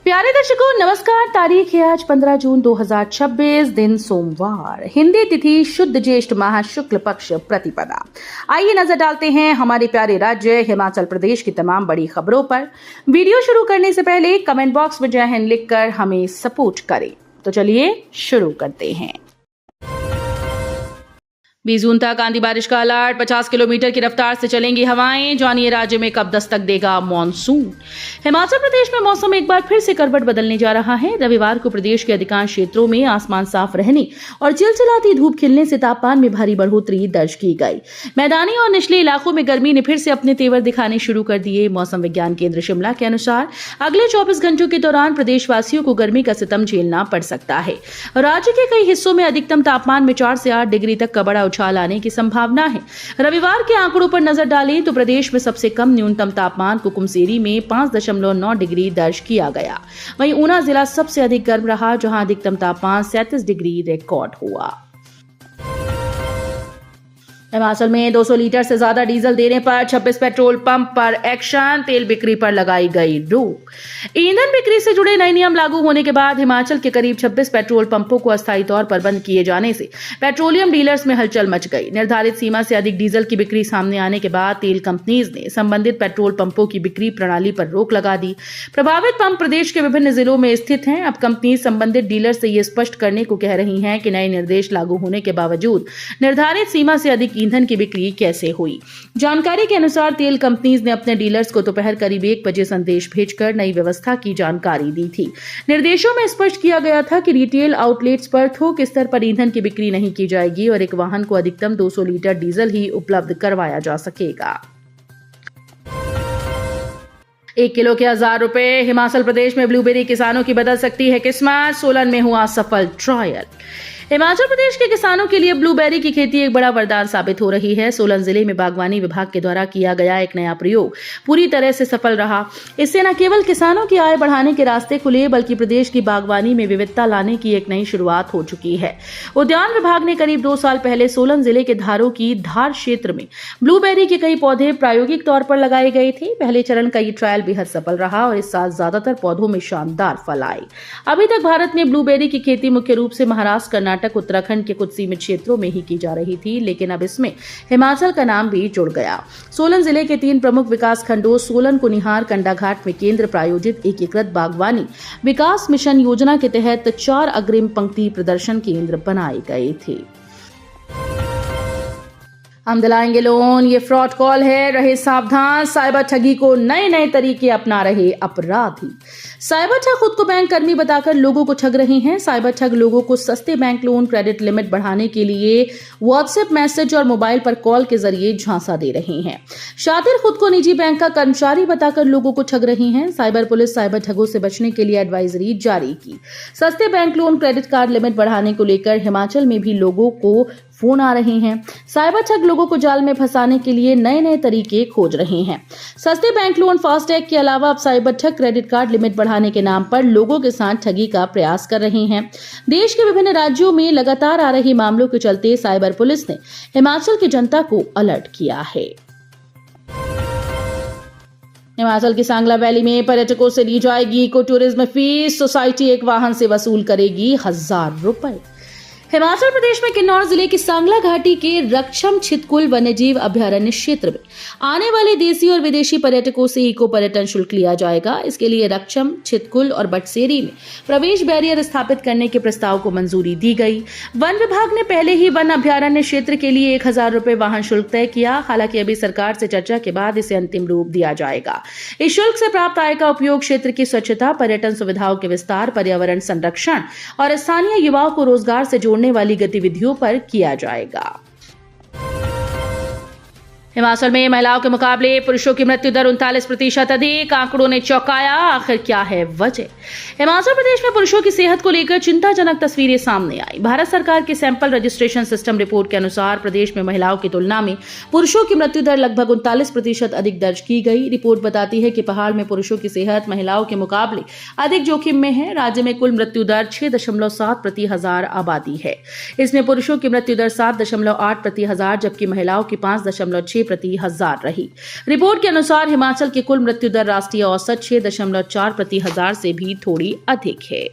प्यारे दर्शकों नमस्कार। तारीख है आज 15 जून 2026, दिन सोमवार, हिंदी तिथि शुद्ध ज्येष्ठ माह शुक्ल पक्ष प्रतिपदा। आइए नजर डालते हैं हमारे प्यारे राज्य हिमाचल प्रदेश की तमाम बड़ी खबरों पर। वीडियो शुरू करने से पहले कमेंट बॉक्स में जय हिंद लिखकर हमें सपोर्ट करें। तो चलिए शुरू करते हैं। 20 जून तक आंधी बारिश का अलर्ट, 50 किलोमीटर की रफ्तार से चलेंगी हवाएं। जानिए राज्य में कब दस्तक देगा मॉनसून। हिमाचल प्रदेश में मौसम एक बार फिर से करवट बदलने जा रहा है। रविवार को प्रदेश के अधिकांश क्षेत्रों में आसमान साफ रहने और चिलचिलाती धूप खिलने से तापमान में भारी बढ़ोतरी दर्ज की गई। मैदानी और निचले इलाकों में गर्मी ने फिर से अपने तेवर दिखाने शुरू कर दिए। मौसम विज्ञान केंद्र शिमला के अनुसार अगले 24 घंटों के दौरान प्रदेशवासियों को गर्मी का सितम झेलना पड़ सकता है। राज्य के कई हिस्सों में अधिकतम तापमान में 4 से 8 डिग्री तक का बड़ा उछाल आने की संभावना है। रविवार के आंकड़ों पर नजर डालें तो प्रदेश में सबसे कम न्यूनतम तापमान कुकुमसेरी में 5.9 डिग्री दर्ज किया गया। वहीं ऊना जिला सबसे अधिक गर्म रहा, जहां अधिकतम तापमान 37 डिग्री रिकॉर्ड हुआ। हिमाचल में 200 लीटर से ज्यादा डीजल देने पर 26 पेट्रोल पंप पर एक्शन, तेल बिक्री पर लगाई गई रोक। ईंधन बिक्री से जुड़े नए नियम लागू होने के बाद हिमाचल के करीब 26 पेट्रोल पंपों को अस्थायी तौर पर बंद किए जाने से पेट्रोलियम डीलर्स में हलचल मच गई। निर्धारित सीमा से अधिक डीजल की बिक्री सामने आने के बाद तेल कंपनीज ने संबंधित पेट्रोल पंपों की बिक्री प्रणाली पर रोक लगा दी। प्रभावित पंप प्रदेश के विभिन्न जिलों में स्थित हैं। अब कंपनी संबंधित डीलर से ये स्पष्ट करने को कह रही हैं कि नए निर्देश लागू होने के बावजूद निर्धारित सीमा से अधिक ईंधन की बिक्री कैसे हुई। जानकारी के अनुसार तेल कंपनीज ने अपने डीलर्स को दोपहर करीब 1 बजे संदेश भेजकर नई व्यवस्था की जानकारी दी थी। निर्देशों में स्पष्ट किया गया था कि रिटेल आउटलेट्स पर थोक स्तर पर ईंधन की बिक्री नहीं की जाएगी और एक वाहन को अधिकतम 200 लीटर डीजल ही उपलब्ध करवाया जा सकेगा। 1 किलो के 1000 रुपए। हिमाचल प्रदेश में ब्लूबेरी किसानों की बदल सकती है किस्मत। सोलन में हुआ सफल ट्रायल। हिमाचल प्रदेश के किसानों के लिए ब्लूबेरी की खेती एक बड़ा वरदान साबित हो रही है। सोलन जिले में बागवानी विभाग के द्वारा किया गया एक नया प्रयोग पूरी तरह से सफल रहा। इससे न केवल किसानों की आय बढ़ाने के रास्ते खुले, बल्कि प्रदेश की बागवानी में विविधता लाने की एक नई शुरुआत हो चुकी है। उद्यान विभाग ने करीब 2 साल पहले सोलन जिले के धारों की धार क्षेत्र में ब्लूबेरी के कई पौधे प्रायोगिक तौर पर लगाए गए थे। पहले चरण का ये ट्रायल बेहद सफल रहा और इस साल ज्यादातर पौधों में शानदार फल आए। अभी तक भारत में ब्लूबेरी की खेती मुख्य रूप से महाराष्ट्र, कर्नाटक, उत्तराखंड के कुछ सीमित क्षेत्रों में ही की जा रही थी, लेकिन अब इसमें हिमाचल का नाम भी जुड़ गया। सोलन जिले के 3 प्रमुख विकास खंडों सोलन, कुनिहार, कंडाघाट में केंद्र प्रायोजित एकीकृत बागवानी विकास मिशन योजना के तहत 4 अग्रिम पंक्ति प्रदर्शन केंद्र बनाए गए थे। हम दिलाएंगे लोन, ये फ्रॉड कॉल है, रहे सावधान। साइबर ठगी को नए नए तरीके अपना रहे अपराधी। साइबर ठग खुद को बैंक कर्मी बताकर लोगों को ठग रहे हैं। साइबर ठग लोगों को सस्ते बैंक लोन, क्रेडिट लिमिट बढ़ाने के लिए व्हाट्सएप मैसेज और मोबाइल पर कॉल के जरिए झांसा दे रहे हैं। शातिर खुद को निजी बैंक का कर्मचारी बताकर लोगों को ठग रहे हैं। साइबर पुलिस साइबर ठगों से बचने के लिए एडवाइजरी जारी की। सस्ते bank loan, credit card limit बढ़ाने को लेकर हिमाचल में भी लोगों को फोन आ रहे हैं। साइबर ठग लोगों को जाल में फंसाने के लिए नए नए तरीके खोज रहे हैं। सस्ते बैंक लोन, फास्टैग के अलावा अब साइबर ठग क्रेडिट कार्ड लिमिट बढ़ाने के नाम पर लोगों के साथ ठगी का प्रयास कर रहे हैं। देश के विभिन्न राज्यों में लगातार आ रही मामलों के चलते साइबर पुलिस ने हिमाचल की जनता को अलर्ट किया है। हिमाचल की सांगला वैली में पर्यटकों से ली जाएगी इको टूरिज्म फीस। सोसाइटी एक वाहन से वसूल करेगी 1000 रुपए। हिमाचल प्रदेश में किन्नौर जिले की सांगला घाटी के रक्षम छितकुल वन्यजीव अभयारण्य क्षेत्र में आने वाले देसी और विदेशी पर्यटकों से इको पर्यटन शुल्क लिया जाएगा। इसके लिए रक्षम, छितकुल और बटसेरी में प्रवेश बैरियर स्थापित करने के प्रस्ताव को मंजूरी दी गई। वन विभाग ने पहले ही वन अभयारण्य क्षेत्र के लिए 1000 रुपए वाहन शुल्क तय किया। हालांकि अभी सरकार से चर्चा के बाद इसे अंतिम रूप दिया जाएगा। इस शुल्क से प्राप्त आय का उपयोग क्षेत्र की स्वच्छता, पर्यटन सुविधाओं के विस्तार, पर्यावरण संरक्षण और स्थानीय युवाओं को रोजगार से जोड़ने वाली गतिविधियों पर किया जाएगा। हिमाचल में महिलाओं के मुकाबले पुरुषों की मृत्यु दर 39% अधिक। आंकड़ों ने चौंकाया, आखिर क्या है वजह? हिमाचल प्रदेश में पुरुषों की सेहत को लेकर चिंताजनक तस्वीरें सामने आई। भारत सरकार के सैंपल रजिस्ट्रेशन सिस्टम रिपोर्ट के अनुसार प्रदेश में महिलाओं की तुलना में पुरुषों की मृत्यु दर लगभग 39% अधिक दर्ज की गई। रिपोर्ट बताती है कि पहाड़ में पुरुषों की सेहत महिलाओं के मुकाबले अधिक जोखिम में है। राज्य में कुल मृत्यु दर 6.7 प्रति हजार आबादी है। इसमें पुरुषों की मृत्यु दर 7.8 प्रति हजार, जबकि महिलाओं की 5.6 6/1000 रही। रिपोर्ट के अनुसार हिमाचल की कुल मृत्यु दर राष्ट्रीय औसत 6.4/1000 से भी थोड़ी अधिक है।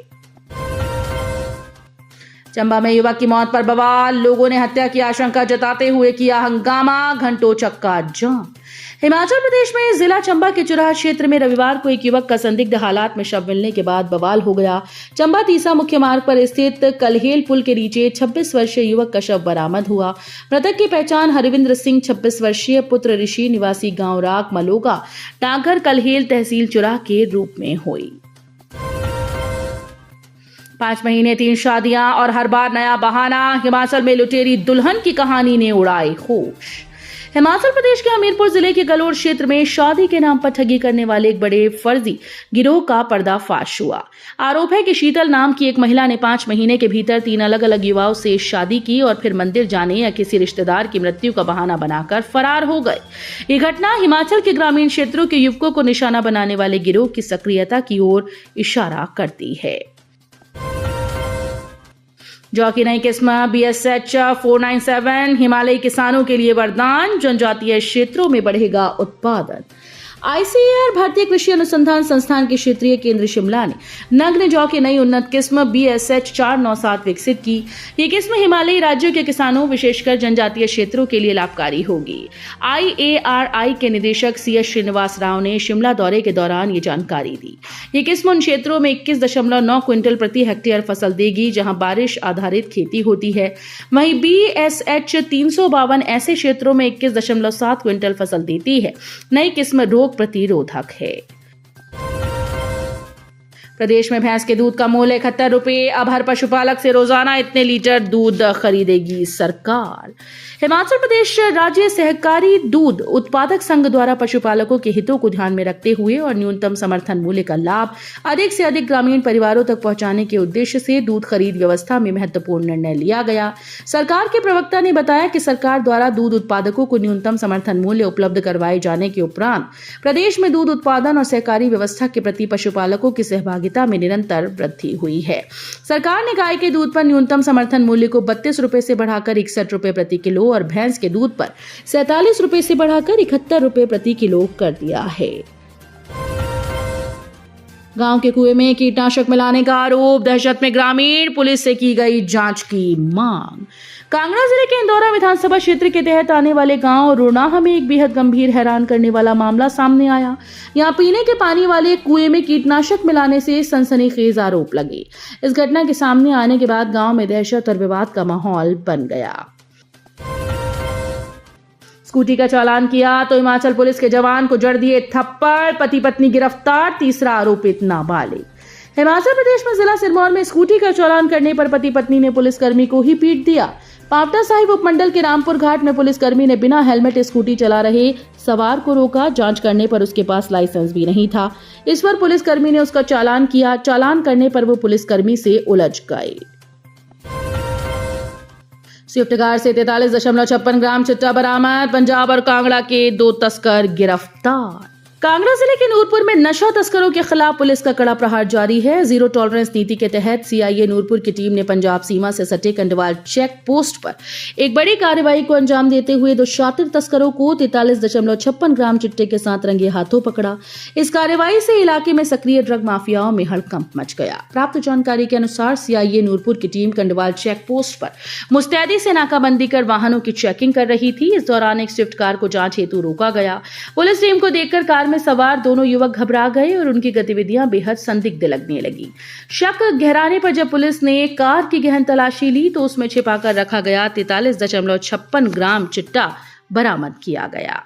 चंबा में युवक की मौत पर बवाल, लोगों ने हत्या की आशंका जताते हुए किया हंगामा, घंटों चक्का जाम। हिमाचल प्रदेश में जिला चंबा के चुराह क्षेत्र में रविवार को एक युवक का संदिग्ध हालात में शव मिलने के बाद बवाल हो गया। चंबा तीसा मुख्य मार्ग पर स्थित कलहेल पुल के नीचे 26 वर्षीय युवक का शव बरामद हुआ। मृतक की पहचान हरविंद्र सिंह 26 वर्षीय पुत्र ऋषि निवासी गांव राग मलोगा टांगर कलहेल तहसील चुराह के रूप में हुई। 5 महीने 3 शादियां और हर बार नया बहाना, हिमाचल में लुटेरी दुल्हन की कहानी ने उड़ाए होश। हिमाचल प्रदेश के हमीरपुर जिले के गलोड़ क्षेत्र में शादी के नाम पर ठगी करने वाले एक बड़े फर्जी गिरोह का पर्दाफाश हुआ। आरोप है कि शीतल नाम की एक महिला ने 5 महीने के भीतर 3 अलग अलग युवाओं से शादी की और फिर मंदिर जाने या किसी रिश्तेदार की मृत्यु का बहाना बनाकर फरार हो गए। ये घटना हिमाचल के ग्रामीण क्षेत्रों के युवकों को निशाना बनाने वाले गिरोह की सक्रियता की ओर इशारा करती है। जौ की नई किस्म BSH 497 हिमालयी किसानों के लिए वरदान, जनजातीय क्षेत्रों में बढ़ेगा उत्पादन। ICAR भारतीय कृषि अनुसंधान संस्थान के क्षेत्रीय केंद्र शिमला ने नग्न जौ की नई उन्नत किस्म BSH 497 विकसित की। ये किस्म हिमालयी राज्यों के किसानों विशेषकर जनजातीय क्षेत्रों के लिए लाभकारी होगी। IARI के निदेशक CS श्रीनिवास राव ने शिमला दौरे के दौरान ये जानकारी दी। ये किस्म उन क्षेत्रों में 21.9 क्विंटल प्रति हेक्टेयर फसल देगी जहां बारिश आधारित खेती होती है। वहीं BSH 352 ऐसे क्षेत्रों में 21.7 क्विंटल फसल देती है। नई किस्म रोग प्रतिरोधक है। प्रदेश में भैंस के दूध का मूल्य 71 रुपए। अब हर पशुपालक से रोजाना इतने लीटर दूध खरीदेगी सरकार। हिमाचल प्रदेश राज्य सहकारी दूध उत्पादक संघ द्वारा पशुपालकों के हितों को ध्यान में रखते हुए और न्यूनतम समर्थन मूल्य का लाभ अधिक से अधिक ग्रामीण परिवारों तक पहुंचाने के उद्देश्य से दूध खरीद व्यवस्था में महत्वपूर्ण निर्णय लिया गया। सरकार के प्रवक्ता ने बताया कि सरकार द्वारा दूध उत्पादकों को न्यूनतम समर्थन मूल्य उपलब्ध करवाए जाने के उपरांत प्रदेश में दूध उत्पादन और सहकारी व्यवस्था के प्रति पशुपालकों की सहभागिता में निरंतर वृद्धि हुई है। सरकार ने गाय के दूध पर न्यूनतम समर्थन मूल्य को 32 रुपए से बढ़ाकर 61 रुपए प्रति किलो और भैंस के दूध पर 47 रुपए से बढ़ाकर 71 रुपए प्रति किलो कर दिया है। गांव के कुएं में कीटनाशक मिलाने का आरोप, दहशत में ग्रामीण, पुलिस से की गई जांच की मांग। कांगड़ा जिले के इंदौरा विधानसभा क्षेत्र के तहत आने वाले गांव रुणाह में एक बेहद गंभीर हैरान करने वाला मामला सामने आया। यहां पीने के पानी वाले कुएं में कीटनाशक मिलाने से सनसनीखेज आरोप लगे। इस घटना के सामने आने के बाद गांव में दहशत और विवाद का माहौल बन गया। स्कूटी का चालान किया तो हिमाचल पुलिस के जवान को जड़ दिए थप्पड़, पति पत्नी गिरफ्तार, तीसरा आरोपित नाबालिग। हिमाचल प्रदेश में जिला सिरमौर में स्कूटी का चालान करने पर पति पत्नी ने पुलिसकर्मी को ही पीट दिया। पावटा साहिब उपमंडल के रामपुर घाट में पुलिसकर्मी ने बिना हेलमेट स्कूटी चला रहे सवार को रोका। जांच करने पर उसके पास लाइसेंस भी नहीं था। इस पर पुलिसकर्मी ने उसका चालान किया। चालान करने पर वो पुलिसकर्मी से उलझ गए। स्विफ्ट कार से 43.56 ग्राम चिट्टा बरामद। पंजाब और कांगड़ा के 2 तस्कर गिरफ्तार। कांगड़ा जिले के नूरपुर में नशा तस्करों के खिलाफ पुलिस का कड़ा प्रहार जारी है। जीरो टॉलरेंस नीति के तहत CIA नूरपुर की टीम ने पंजाब सीमा से सटे कंडवाल चेक पोस्ट पर एक बड़ी कार्रवाई को अंजाम देते हुए 2 शातिर तस्करों को 43.56 ग्राम चिट्टे के साथ रंगे हाथों पकड़ा। इस कार्रवाई से इलाके में सक्रिय ड्रग माफियाओं में हड़कंप मच गया। प्राप्त जानकारी के अनुसार CIA नूरपुर की टीम कंडवाल चेक पोस्ट पर मुस्तैदी से नाकाबंदी कर वाहनों की चेकिंग कर रही थी। इस दौरान एक स्विफ्ट कार को जांच हेतु रोका गया। पुलिस टीम को देखकर कार में सवार दोनों युवक घबरा गए और उनकी गतिविधियां बेहद संदिग्ध लगने लगी। शक गहराने पर जब पुलिस ने कार की गहन तलाशी ली तो उसमें छिपाकर रखा गया 43.56 ग्राम चिट्टा बरामद किया गया।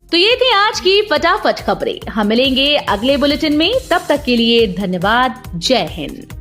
तो ये थी आज की फटाफट खबरें। हम मिलेंगे अगले बुलेटिन में, तब तक के लिए धन्यवाद। जय हिंद।